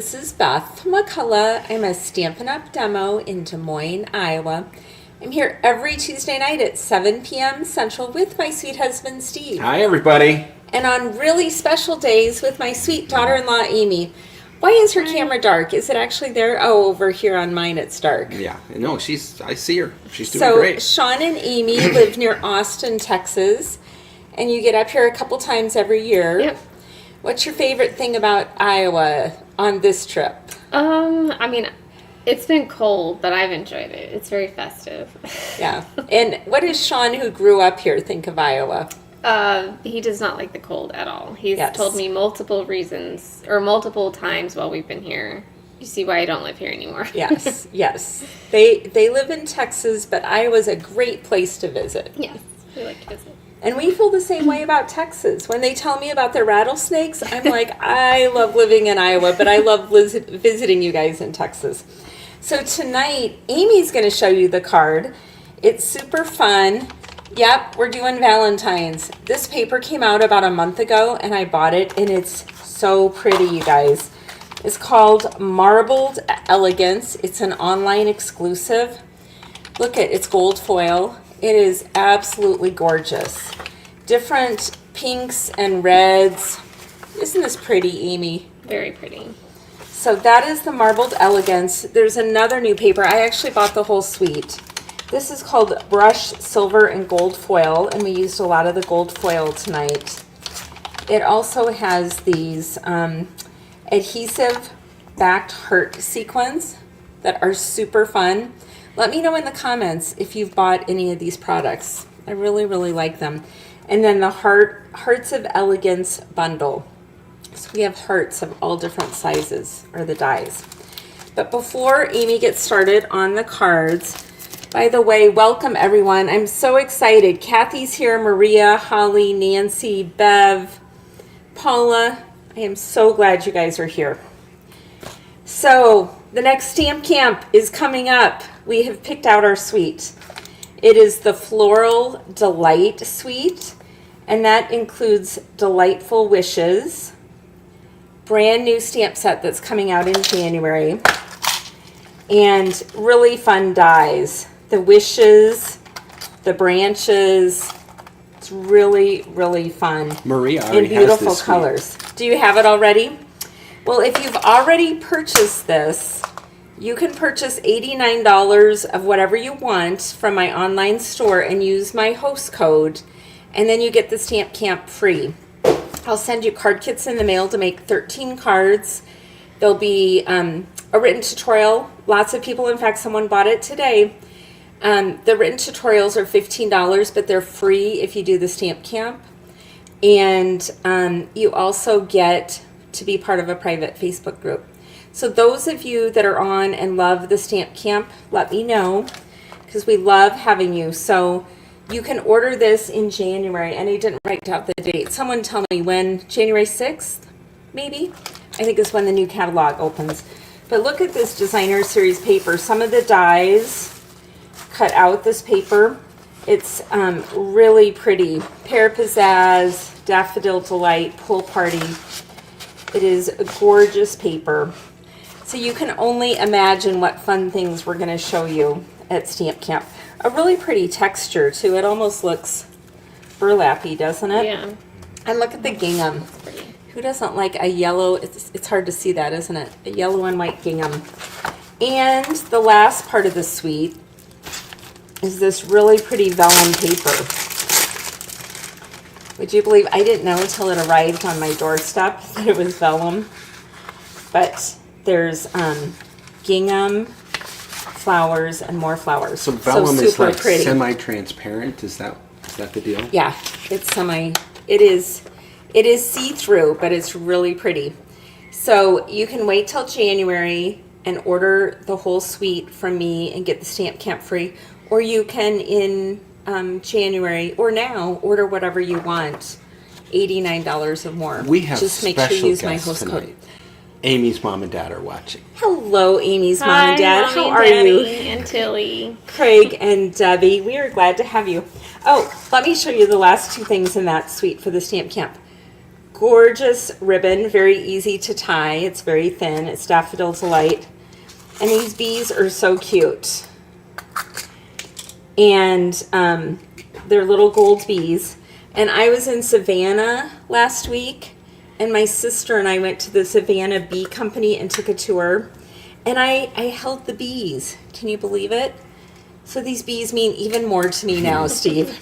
This is Beth McCullough. I'm a Stampin' Up! Demo in Des Moines, Iowa. I'm here every Tuesday night at 7 p.m. Central with my sweet husband, Steve. Hi, everybody. And on really special days with my sweet daughter-in-law, Amy. Why is her camera dark? Is it actually there? Oh, over here on mine it's dark. Yeah, no, I see her. She's doing great. So Sean and Amy live near Austin, Texas. And you get up here a couple times every year. Yep. What's your favorite thing about Iowa on this trip? I mean, it's been cold, but I've enjoyed it. It's very festive. Yeah. And what does Sean, who grew up here, think of Iowa? He does not like the cold at all. He's Yes. told me multiple reasons, or multiple times while we've been here. You see why I don't live here anymore. Yes, yes. They live in Texas, but Iowa's a great place to visit. Yes, we like to visit. And we feel the same way about Texas. When they tell me about their rattlesnakes, I'm like, I love living in Iowa, but I love visiting you guys in Texas. So tonight, Amy's going to show you the card. It's super fun. Yep, we're doing Valentine's. This paper came out about a month ago, and I bought it, and it's so pretty, you guys. It's called Marbled Elegance. It's an online exclusive. Look at it's gold foil. It is absolutely gorgeous. Different pinks and reds. Isn't this pretty, Amy? Very pretty. So that is the Marbled Elegance. There's another new paper. I actually bought the whole suite. This is called Brushed Silver and Gold Foil, and we used a lot of the gold foil tonight. It also has these adhesive backed heart sequins that are super fun. Let me know in the comments if you've bought any of these products. I really, really like them. And then the Hearts of Elegance bundle. So we have hearts of all different sizes, or the dies. But before Amy gets started on the cards, by the way, welcome everyone. I'm so excited. Kathy's here, Maria, Holly, Nancy, Bev, Paula. I am so glad you guys are here. So the next Stamp Camp is coming up. We have picked out our suite. It is the Floral Delight Suite, and that includes Delightful Wishes, brand new stamp set that's coming out in January, and really fun dies. The wishes, the branches. It's really, really fun. Maria and already beautiful has this colors. Do you have it already? Well, if you've already purchased this, you can purchase $89 of whatever you want from my online store and use my host code, and then you get the Stamp Camp free. I'll send you card kits in the mail to make 13 cards. There'll be a written tutorial. Lots of people, in fact, someone bought it today. The written tutorials are $15, but they're free if you do the Stamp Camp. And you also get to be part of a private Facebook group. So those of you that are on and love the Stamp Camp, let me know, because we love having you. So you can order this in January, and I didn't write out the date. Someone tell me when. January 6th, maybe? I think is when the new catalog opens. But look at this designer series paper. Some of the dies cut out this paper. It's really pretty. Pear Pizzazz, Daffodil Delight, Pool Party. It is a gorgeous paper. So you can only imagine what fun things we're going to show you at Stamp Camp. A really pretty texture, too. It almost looks burlappy, doesn't it? Yeah. And look at the gingham. Pretty. Who doesn't like a yellow? It's hard to see that, isn't it? A yellow and white gingham. And the last part of the suite is this really pretty vellum paper. Would you believe I didn't know until it arrived on my doorstep that it was vellum? But there's gingham, flowers, and more flowers. So vellum is super like pretty. semi-transparent. Is that the deal? Yeah, it's it is see-through, but it's really pretty. So you can wait till January and order the whole suite from me and get the Stamp Camp free, or you can in January or now order whatever you want, $89 or more. We have just make special sure you use my guests host tonight. code. Amy's mom and dad are watching. Hello, Amy's mom Hi, and dad. Mommy How and are Daddy you? and Tilly. Craig and Debbie, we are glad to have you. Oh, let me show you the last two things in that suite for the Stamp Camp. gorgeous ribbon, very easy to tie. It's very thin. It's Daffodil Delight. And these bees are so cute. And they're little gold bees. And I was in Savannah last week, and my sister and I went to the Savannah Bee Company and took a tour. And I held the bees. Can you believe it? So these bees mean even more to me now, Steve.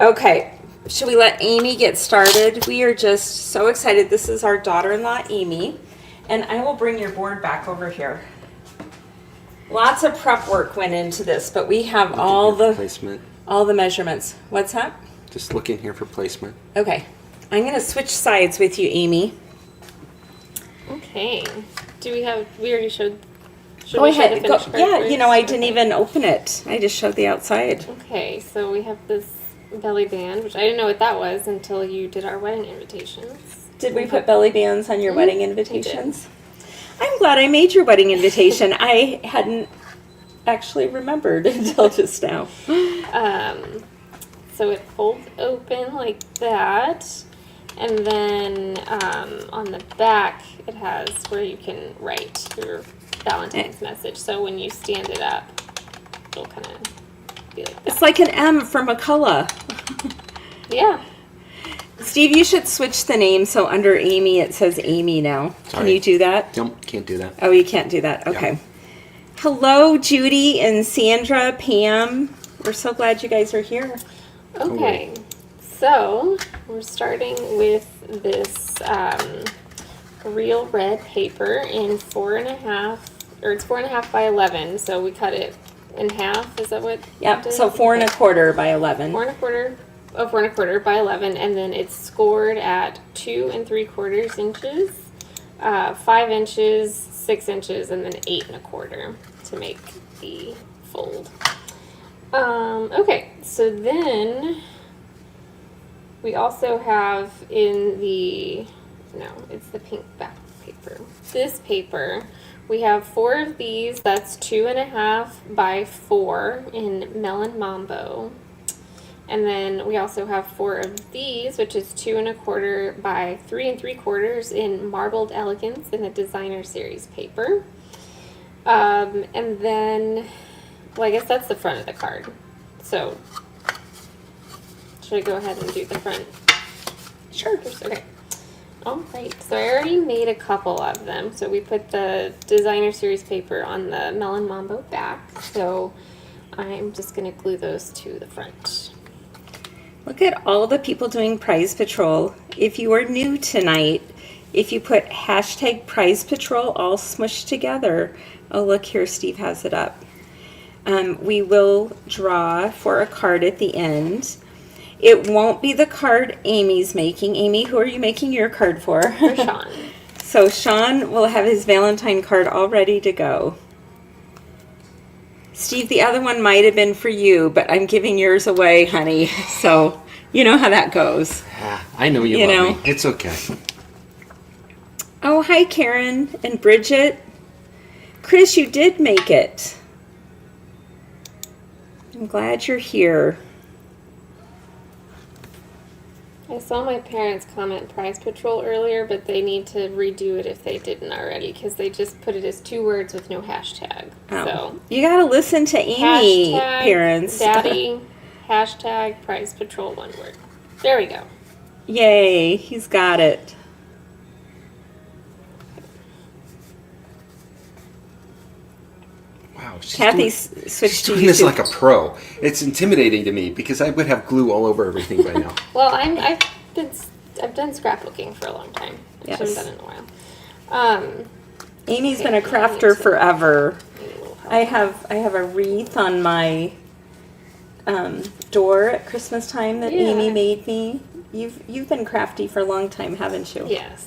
Okay, should we let Amy get started? We are just so excited. This is our daughter-in-law, Amy. And I will bring your board back over here. Lots of prep work went into this, but we have all the placement. All the measurements. What's that? Just looking here for placement. Okay. I'm going to switch sides with you, Amy. Okay. We already showed. Go ahead. Yeah, you know, I didn't even open it. I just showed the outside. Okay, so we have this belly band, which I didn't know what that was until you did our wedding invitations. Did we put belly bands on your wedding invitations? I'm glad I made your wedding invitation. I hadn't actually remembered until just now. So it folds open like that, and then on the back it has where you can write your Valentine's message. So when you stand it up, it'll kind of be like that. It's like an M for McCullough. Yeah. Steve, you should switch the name so under Amy it says Amy now. Sorry. Can you do that? Nope, can't do that. Oh, you can't do that. Okay. Yeah. Hello, Judy and Sandra, Pam. We're so glad you guys are here. Okay. So we're starting with this real red paper in 4.5, or it's 4.5 by 11. So we cut it in half. Is that what? Yep. So 4 1/4 by 11. 4 1/4 by 11, and then it's scored at 2 3/4 inches, 5 inches, 6 inches, and then 8 1/4 to make the fold. Okay, so then we also have it's the pink back paper. This paper, we have 4 of these. That's 2.5 by 4 in Melon Mambo. And then we also have 4 of these, which is 2 1/4 by 3 3/4 in Marbled Elegance in the Designer Series paper. And then, well, I guess that's the front of the card. So, should I go ahead and do the front? Sure. Okay. All right. So I already made a couple of them. So we put the Designer Series paper on the Melon Mambo back. So I'm just going to glue those to the front. Look at all the people doing Prize Patrol. If you are new tonight, if you put hashtag Prize Patrol all smushed together, oh look here, Steve has it up. We will draw for a card at the end. It won't be the card Amy's making. Amy, who are you making your card for? For Sean. So Sean will have his Valentine card all ready to go. Steve, the other one might have been for you, but I'm giving yours away, honey. So you know how that goes. I know you love me. It's okay. Oh, hi, Karen and Bridget. Chris, you did make it. I'm glad you're here. I saw my parents comment Prize Patrol earlier, but they need to redo it if they didn't already, because they just put it as 2 words with no hashtag. Oh. So You got to listen to Amy, hashtag parents. Daddy, hashtag Prize Patrol, 1 word. There we go. Yay, he's got it. Wow, Kathy she's switched to doing this YouTube. like a pro. It's intimidating to me because I would have glue all over everything by now. Well, I've done scrapbooking for a long time. I Yes. haven't done it in a while. Amy's Okay, been a crafter forever. Need a little help. I have a wreath on my door at Christmas time that Yeah. Amy made me. You've been crafty for a long time, haven't you? Yes.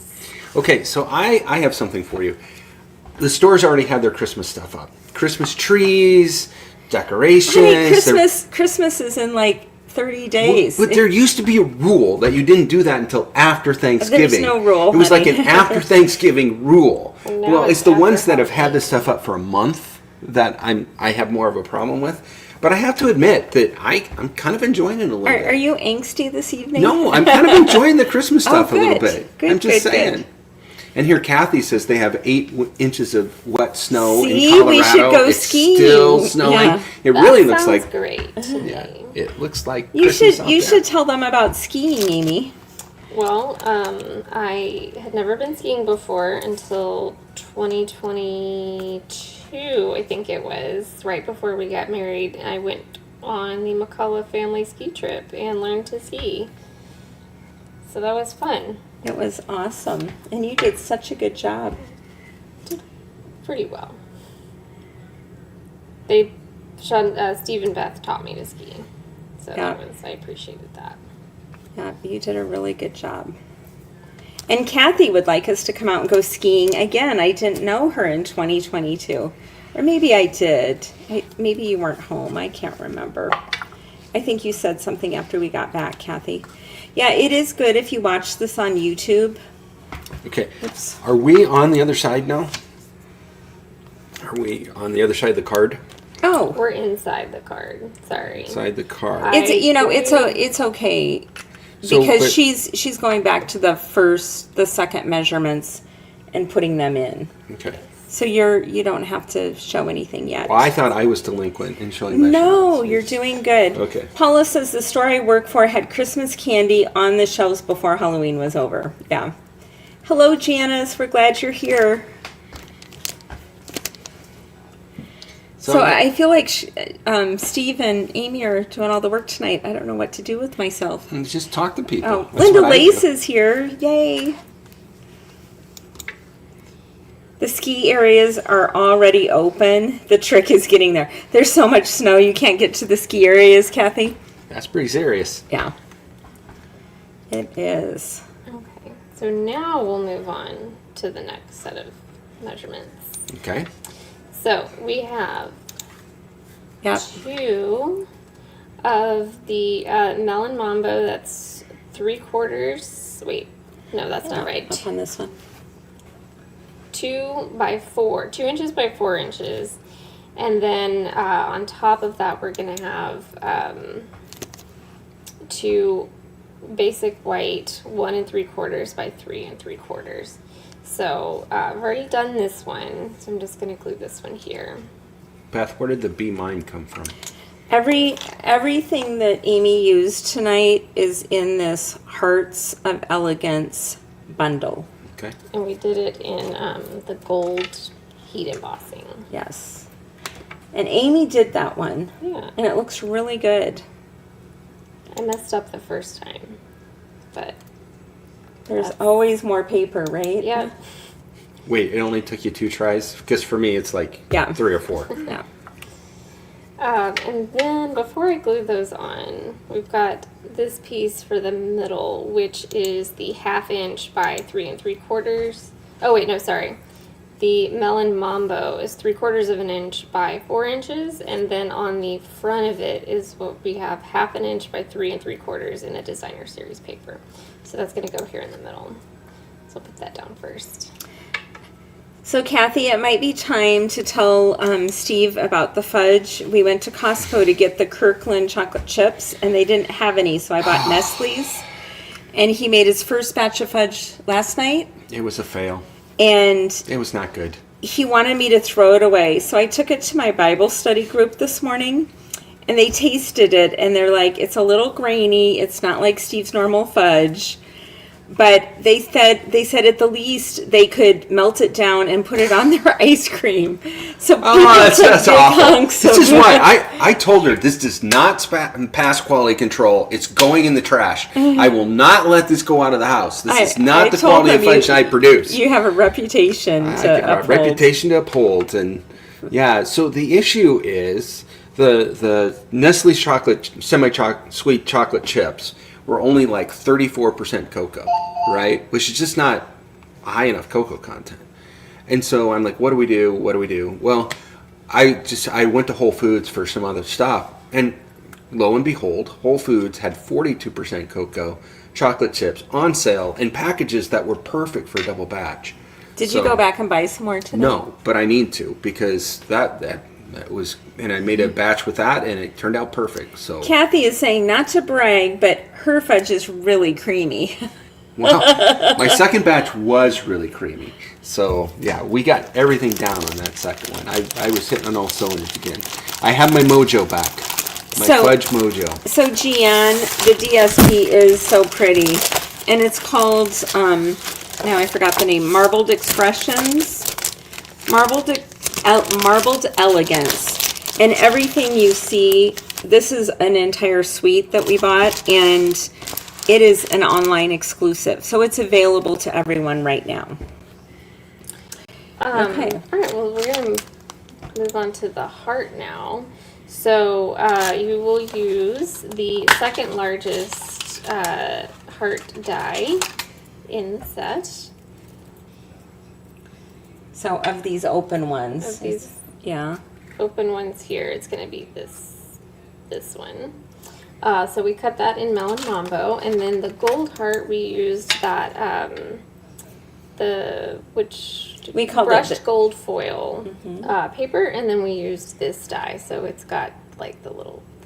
Okay, so I have something for you. The stores already had their Christmas stuff up. Christmas trees, decorations. Honey, Christmas is in like 30 days. But there used to be a rule that you didn't do that until after Thanksgiving. There's no rule, It was like honey. an after Thanksgiving rule. And now Well, it's it's the after ones that have had Halloween. this stuff up for a month that I have more of a problem with. But I have to admit that I'm kind of enjoying it a little bit. Are you angsty this evening? No, I'm kind of enjoying the Christmas stuff a little good. bit. Good, I'm just good, saying. good. And here Kathy says they have 8 inches of wet snow See, in Colorado. we should go it's skiing. still snowing. Yeah. It really That looks sounds like great to yeah, me. it looks like You Christmas should out you there. should tell them about skiing, Amy. Well, I had never been skiing before until 2022, I think it was, right before we got married. I went on the McCullough family ski trip and learned to ski. So that was fun. It was awesome, and you did such a good job. Pretty well. Steve and Beth taught me to ski. So Yeah. I appreciated that. Yeah, you did a really good job. And Kathy would like us to come out and go skiing again. I didn't know her in 2022. Or maybe I did. Maybe you weren't home. I can't remember. I think you said something after we got back, Kathy. Yeah, it is good if you watch this on YouTube. Okay. Oops. Are we on the other side now? Are we on the other side of the card? Oh, We're inside the card. Sorry. Inside the card. it's agree. it's okay So, because but- she's going back to the second measurements and putting them in. Okay. So you don't have to show anything yet. Well, I thought I was delinquent in showing measurements. No, you're doing good. Okay. Paula says the store I work for had Christmas candy on the shelves before Halloween was over. Yeah. Hello, Janice. We're glad you're here. So I feel like Steve and Amy are doing all the work tonight. I don't know what to do with myself. just talk to people. Oh, That's Linda what I Lace do. is here. Yay. The ski areas are already open. The trick is getting there. There's so much snow you can't get to the ski areas, Kathy. That's pretty serious. Yeah. It is. Okay, so now we'll move on to the next set of measurements. Okay. So we have Yep. 2 of the melon mambo. That's 3/4. Wait, no, that's not right. Up on this one. 2 by 4, 2 inches by 4 inches, and then on top of that, we're gonna have 2 basic white 1 3/4 by 3 3/4. So I've already done this one, so I'm just gonna glue this one here. Beth, where did the Be Mine come from? Everything that Amy used tonight is in this Hearts of Elegance bundle. Okay. And we did it in the gold heat embossing. Yes. And Amy did that one. Yeah, And it looks really good. I messed up the first time, but There's That's- always more paper, right? yeah. Wait, it only took you 2 tries? Because for me, it's like Yeah. 3 or 4. Yeah. And then before I glue those on, we've got this piece for the middle, which is the 1/2 inch by 3 3/4. Oh wait, no, sorry. The melon mambo is 3/4 of an inch by 4 inches, and then on the front of it is what we have 1/2 inch by 3 3/4 in a designer series paper. So that's going to go here in the middle. So I'll put that down first. So, Kathy, it might be time to tell Steve about the fudge. We went to Costco to get the Kirkland chocolate chips, and they didn't have any, so I bought Nestle's. And he made his first batch of fudge last night, It was a fail. and It was not good. he wanted me to throw it away. So I took it to my Bible study group this morning, and they tasted it, and they're like, it's a little grainy. It's not like Steve's normal fudge. But they said at the least they could melt it down and put it on their ice cream. So people that's took big awful. hunks This of is why I told her this does not pass quality control. It's going in the trash. I will not let this go out of the house. This is not the told quality of them fudge I produce. You have a reputation I to got a uphold. reputation to uphold, and yeah. So the issue is the Nestle chocolate sweet chocolate chips were only like 34% cocoa, right? Which is just not high enough cocoa content. And so I'm like, what do we do? What do we do? Well, I went to Whole Foods for some other stuff, and lo and behold, Whole Foods had 42% cocoa chocolate chips on sale in packages that were perfect for a double batch. Did So- you go back and buy some more today? No, but I need to, because and I made a batch with that, and it turned out perfect. So Kathy is saying not to brag, but her fudge is really creamy. wow, my second batch was really creamy. So yeah, we got everything down on that second one. I was hitting on all cylinders again. I have my mojo back, my fudge mojo. So Gian, the DSP is so pretty, and it's called now I forgot the name. Marbled Expressions, Marbled Elegance, and everything you see. This is an entire suite that we bought, and it is an online exclusive, so it's available to everyone right now. Okay. All right. Well, we're gonna move on to the heart now. So you will use the second largest heart die in the set. So of these open ones, Of these yeah. open ones here, it's going to be this one. So we cut that in Melon Mambo, and then the gold heart we used that We called brushed gold foil paper, and then we used this die, so it's got like the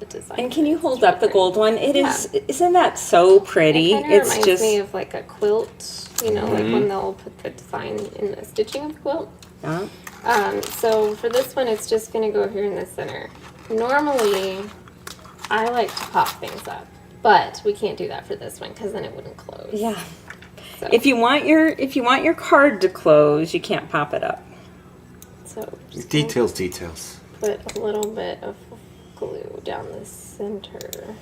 design. And can you It's hold up the pretty. gold one? It is. Isn't that so pretty? It kind of reminds me of like a quilt, like when they'll put the design in the stitching of the quilt. Yeah. So for this one, it's just going to go here in the center. Normally, I like to pop things up, but we can't do that for this one because then it wouldn't close. Yeah. So, If you want your card to close, you can't pop it up. so just Details. put a little bit of glue down the center.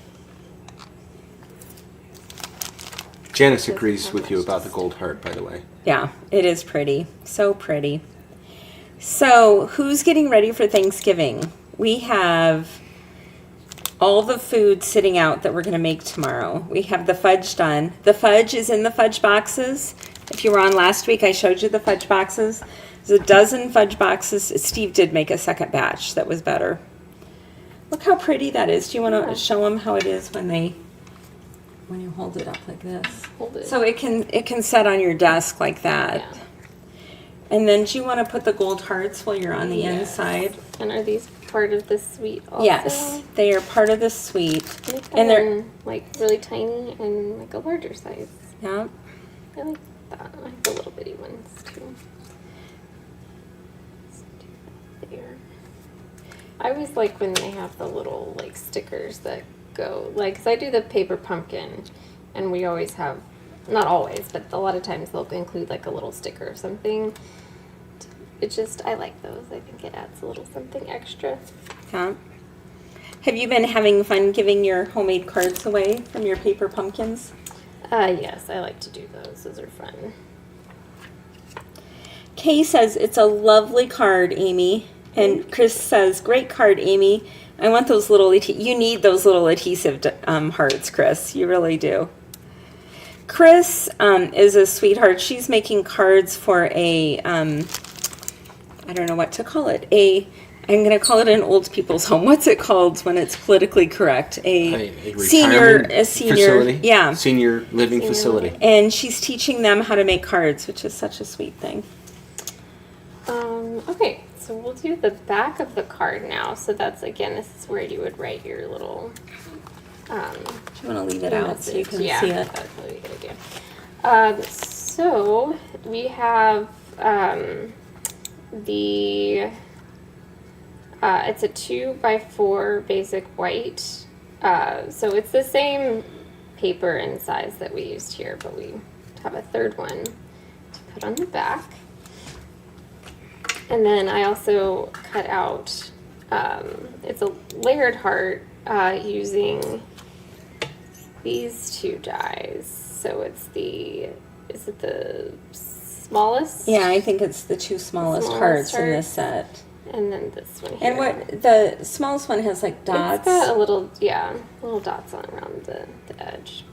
Janice agrees with you about the gold heart, by the way. Yeah, it is pretty. So pretty. So, who's getting ready for Thanksgiving? We have all the food sitting out that we're going to make tomorrow. We have the fudge done. The fudge is in the fudge boxes. If you were on last week, I showed you the fudge boxes. There's a dozen fudge boxes. Steve did make a second batch that was better. Look how pretty that is. Do you want to show them how it is when you hold it up like this? Hold it. So it can set on your desk like that. Yeah. And then do you want to put the gold hearts while you're on the Yes. inside? And are these part of the suite also? Yes, they are part of the suite. They come And they're in, like really tiny and like a larger size. yeah. I like that. I like the little bitty ones too. Let's do that there. I always like when they have the little like stickers that go like, 'cause I do the paper pumpkin, and we always have, not always, but a lot of times they'll include like a little sticker or something. I like those. I think it adds a little something extra. Yeah. Have you been having fun giving your homemade cards away from your paper pumpkins? Yes, I like to do those. Those are fun. Kay says it's a lovely card, Amy. And Chris says, great card, Amy. I want those little, you need those little adhesive hearts, Chris. You really do. Chris is a sweetheart. She's making cards for a, I don't know what to call it. I'm going to call it an old people's home. What's it called when it's politically correct? A senior facility? Yeah. Senior living facility. And she's teaching them how to make cards, which is such a sweet thing. Okay, so we'll do the back of the card now. So that's, again, this is where you would write your little Do you want to leave it out so you can see it? That's probably a good idea. So we have it's a 2x4 basic white. So it's the same paper and size that we used here, but we have a third one to put on the back. And then I also cut out, it's a layered heart using these two dies. So it's is it the smallest? Yeah, I think it's the two smallest hearts in this set. And then this one here. And what the smallest one has like dots. It's got a little dots on around the edge.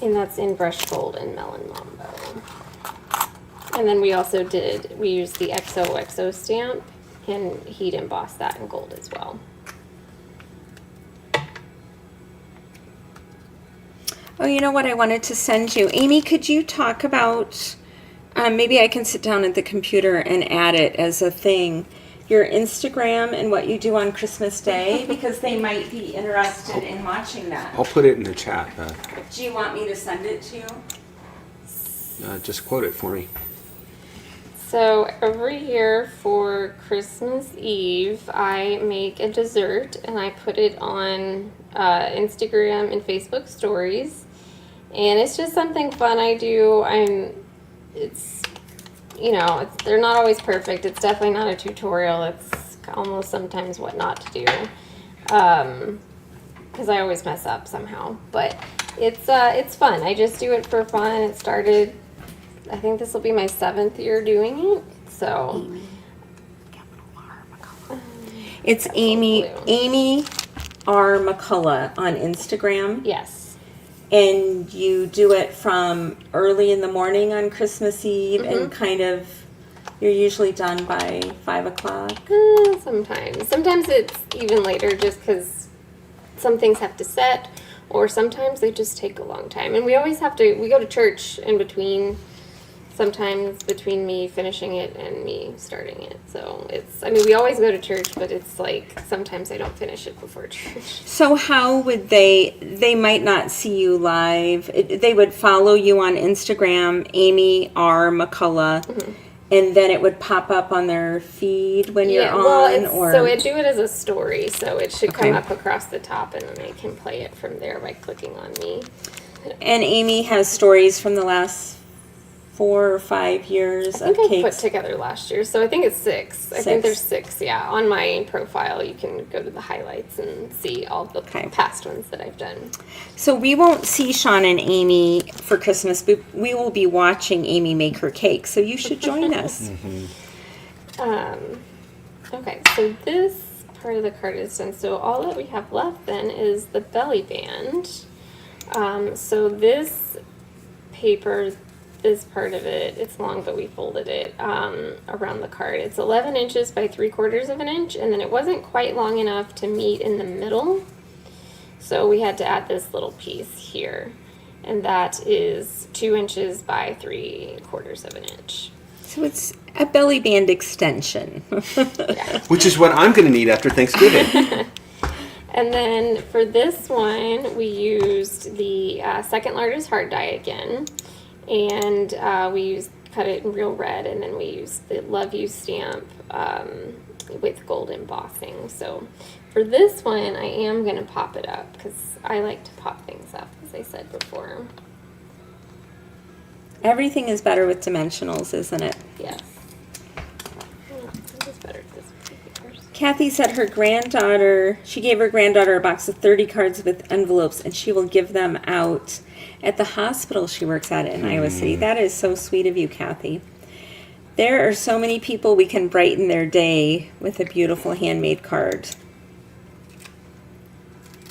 And that's in Brush Gold and Melon Mambo. And then we used the XOXO stamp and heat embossed that in gold as well. Oh, you know what I wanted to send you? Amy, could you talk about, maybe I can sit down at the computer and add it as a thing. your Instagram and what you do on Christmas Day because they might be interested in watching that. I'll put it in the chat, Beth. Do you want me to send it to you? Just quote it for me. So every year for Christmas Eve, I make a dessert and I put it on Instagram and Facebook stories. And it's just something fun I do. They're not always perfect. It's definitely not a tutorial. It's almost sometimes what not to do. Because I always mess up somehow. But it's fun. I just do it for fun. It started, I think this will be my 7th year doing it. So It's Amy R. McCullough on Instagram. yes. And you do it from early in the morning on Christmas Eve and kind of, you're usually done by 5 o'clock. Sometimes. Sometimes it's even later just because some things have to set, or sometimes they just take a long time. And we always we go to church in between, sometimes between me finishing it and me starting it. So we always go to church, but it's like sometimes I don't finish it before church. So how would they might not see you live. They would follow you on Instagram, Amy R. McCullough, and then it would pop up on their feed when you're on? So I do it as a story, so it should Okay. come up across the top, and then they can play it from there by clicking on me. And Amy has stories from the last 4 or 5 years I of think I put cakes. together last year, so I think it's 6. I 6. think there's 6, yeah. On my profile, you can go to the highlights and see all the Okay. past ones that I've done. So we won't see Sean and Amy for Christmas, but we will be watching Amy make her cake. So you should join us. Okay, so this part of the card is done. So all that we have left then is the belly band. So this paper, this part of it, it's long, but we folded it around the card. It's 11 inches by 3/4 of an inch, and then it wasn't quite long enough to meet in the middle. So we had to add this little piece here, and that is 2 inches by 3/4 of an inch. So it's a belly band extension. Which is what I'm going to need after Thanksgiving. And then for this one, we used the second largest heart die again, and we cut it in real red, and then we used the Love You stamp with gold embossing. So for this one, I am going to pop it up because I like to pop things up, as I said before. Everything is better with dimensionals, isn't it? Yes. It's better with this paper. Kathy said she gave her granddaughter a box of 30 cards with envelopes, and she will give them out at the hospital she works at in Iowa City. That is so sweet of you, Kathy. There are so many people we can brighten their day with a beautiful handmade card.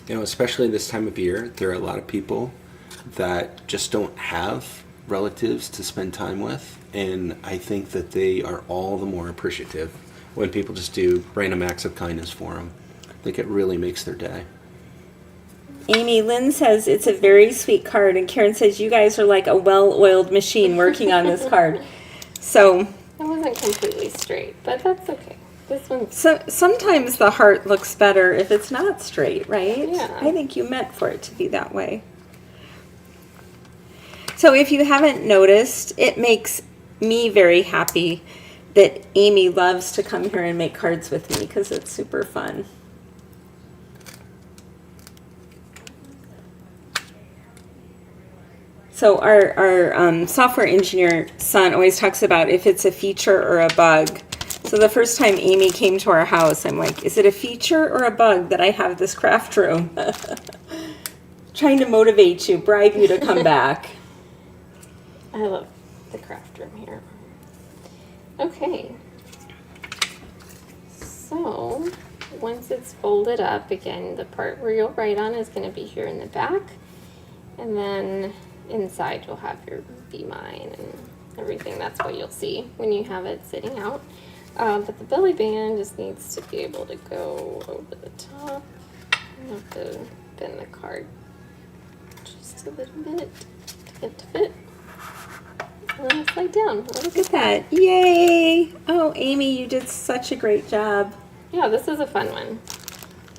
You know, especially this time of year, there are a lot of people that just don't have relatives to spend time with, and I think that they are all the more appreciative when people just do random acts of kindness for them. I think it really makes their day. Amy Lynn says it's a very sweet card, and Karen says you guys are like a well-oiled machine working on this card. So It wasn't completely straight, but that's okay. This one's sometimes the heart looks better if it's not straight, right? Yeah. I think you meant for it to be that way. So if you haven't noticed, it makes me very happy that Amy loves to come here and make cards with me because it's super fun. So our software engineer son always talks about if it's a feature or a bug. So the first time Amy came to our house, I'm like, is it a feature or a bug that I have this craft room? Trying to motivate you, bribe you to come back. I love the craft room here. Okay. So, once it's folded up, again, the part where you'll write on is going to be here in the back. And then inside you'll have your Be Mine and everything. That's what you'll see when you have it sitting out. But the belly band just needs to be able to go over the top. You have to bend the card just a little bit to get to fit. And then I slide down. Look at that. Yay. Oh, Amy, you did such a great job. Yeah, this is a fun one.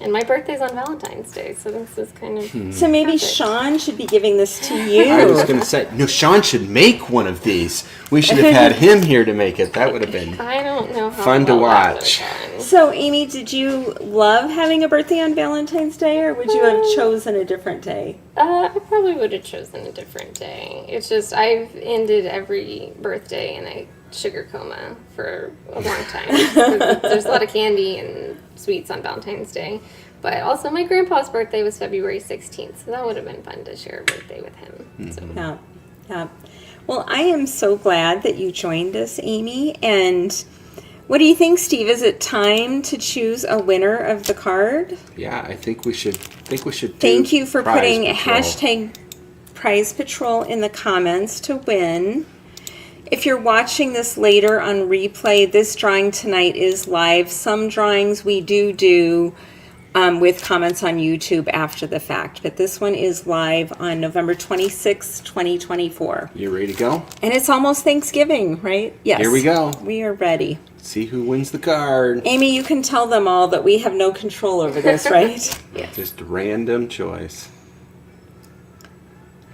And my birthday's on Valentine's Day, so this is kind of So maybe perfect. Sean should be giving this to you. I was going to say, no, Sean should make one of these. We should have had him here to make it. That would have been I don't know how fun to well that watch. would've gone. So, Amy, did you love having a birthday on Valentine's Day, or would you have chosen a different day? I probably would have chosen a different day. It's just I've ended every birthday in a sugar coma for a long time. There's a lot of candy and sweets on Valentine's Day. But also my grandpa's birthday was February 16th, so that would have been fun to share a birthday with him. So. Yeah, yeah. Well, I am so glad that you joined us, Amy. And what do you think, Steve? Is it time to choose a winner of the card? Yeah, I think we should. Thank you for Prize putting Patrol. hashtag Prize Patrol in the comments to win. If you're watching this later on replay, this drawing tonight is live. Some drawings we do with comments on YouTube after the fact, but this one is live on November 26, 2024. You ready to go? And it's almost Thanksgiving, right? Yes. Here we go. We are ready. See who wins the card. Amy, you can tell them all that we have no control over this, right? Just random choice.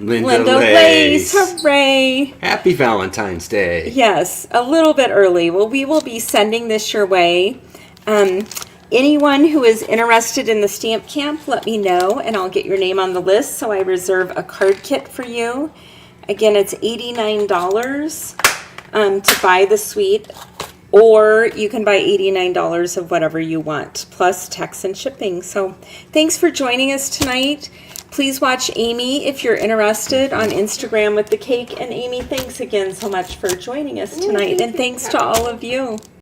Linda Lace, Lace. hooray! Happy Valentine's Day. Yes, a little bit early. Well, we will be sending this your way. Anyone who is interested in the stamp camp, let me know, and I'll get your name on the list so I reserve a card kit for you. Again, it's $89 to buy the suite, or you can buy $89 of whatever you want, plus tax and shipping. So thanks for joining us tonight. Please watch Amy if you're interested on Instagram with the cake. And Amy, thanks again so much for joining us tonight. And thanks to all of you.